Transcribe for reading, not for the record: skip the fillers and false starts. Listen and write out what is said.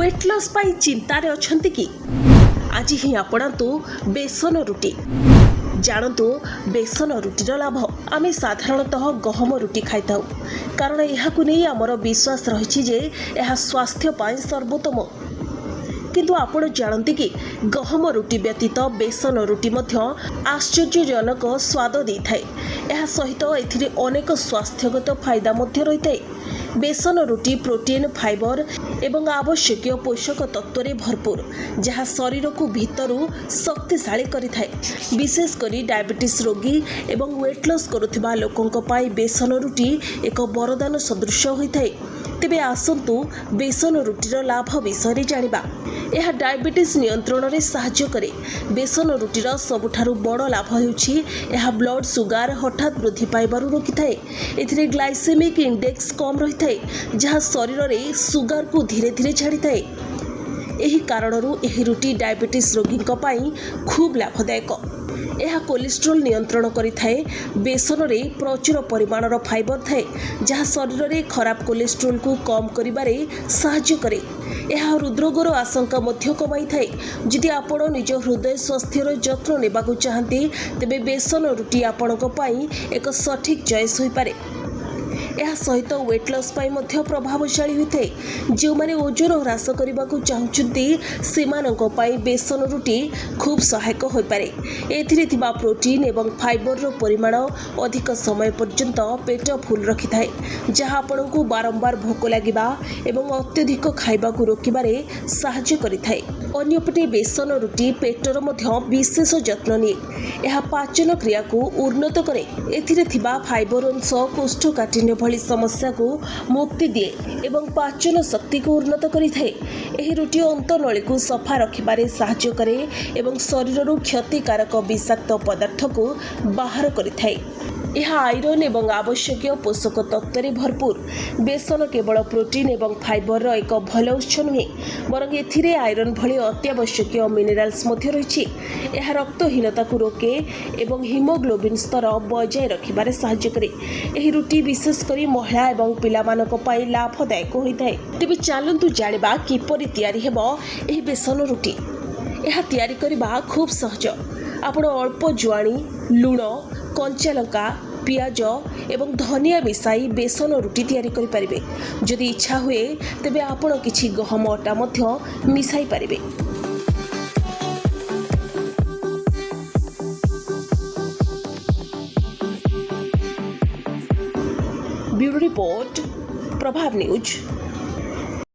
Weight loss पाई चिंतार अछंती कि आज ही आपणातु बेसन रुटी जानतु बेसन रुटीर लाभ आम साधारणतः गहम रुटी खाई कारण यह आमर विश्वास रही यह स्वास्थ्य पाई सर्वोत्तम किंतु आपण जानते कि गहम रुटी व्यतीत बेसन रुटी मध्य आश्चर्यजनक स्वाद देइथाय यह सहित एथिरे अनेक स्वास्थ्यगत फायदा मध्य रहिथाय। बेसन रुटी प्रोटीन फाइबर एवं आवश्यक पोषक तत्व रे भरपूर जहाँ शरीर को भितरु शक्तिशाली करिथाय विशेष करी डायबिटीज रोगी एवं वेट लॉस करुथिबा लोकंक पाई बेसन रुटी एक वरदान सदृश होइथाय। तेबे आसंतु बेसन रुटीर लाभ विषय जानिबा। यह डायबिटीज नियंत्रण में साहाय्य करे। बेसन रुटीर सबुठारु बड़ लाभ हेउछि यह ब्लड सुगार हठात वृद्धि पाइबारु रोकिथाए। एथिरे ग्लाइसेमिक इंडेक्स कम रहिथाए जहाँ शरीर में सुगार को धीरे धीरे छाड़िथाए। एही कारणरू एही रुटी डायबिटीज रोगींक पाई खूब लाभदायक। यह कोलेस्ट्रोल नियंत्रण करिथाए। बेसन रे प्रचुर परिमाणर फाइबर थाए जहाँ शरीर में खराब कोलेस्ट्रोल को कम करिबारे साहाय्य करे। यह हृदरोगर आशंका मध्य कमाई थाए। जदि आपण निज हृदय स्वास्थ्यर जत्न नेबाकु चाहते तेबे बेसन रुटी आपणक पाई एक सठिक चॉइस होई पारे। यह सहित वेट लॉस पाई मध्य प्रभावशाली होइथे। जो माने ओजन ह्रास करने को चाहते सेमानक पाई बेसन रुटी खूब सहायक हो पारे। एथिरे थिबा प्रोटीन एवं फाइबर रो परिमाण अधिक समय पर्यंत पेट फुल रखिथाए जहाँ आपण को बारंबार भोक लागिबा एवं अत्यधिक खाइबा को रोकिबारे साहाय्य करिथाए। अन्यपटे बेसन रुटी पेटर मध्य विशेष जत्न निए। यह पाचन क्रिया को उन्नत करे। एथिरे थिबा फाइबर अंश कोष्ठकाठिन्य भली समस्या को मुक्ति दिए एवं पाचन शक्ति को उन्नत करिथाए। एही रुटी अंतनळी को सफा रखिबारे साहाय्य करे एवं शरीररू क्षतिकारक विषाक्त पदार्थ को बाहर करिथाए। यह आयरन एवं आवश्यक पोषक तत्व रे भरपूर। बेसन केवल प्रोटीन एवं फाइबर एक भल उत्स नुहे बरं एथिरे आयरन भली अत्यावश्यक मिनेराल्स मध्य रही। यह रक्तहीनता को रोके एवं हिमोग्लोबिन स्तर बजाय रखिबारे साहाय्य करे। एही रुटी विशेष करी महिला एवं पिलामानक पाई लाभदायक होइथाय। तेबे चलंतु जानिबा किपरि तयारी हेबो एही बेसन रुटी। यह तयारी करबा खूब सहज। आपण अल्प जुआणी लुण कंचा लंका पियाज एवं धनिया मिसाई बेसन रुटी तैयारी करि परिबे। जदि इच्छा हुए तेबे आपण किछि गहम अटा मध्य मिसाई परिबे। ब्यूरो रिपोर्ट प्रभाव न्यूज।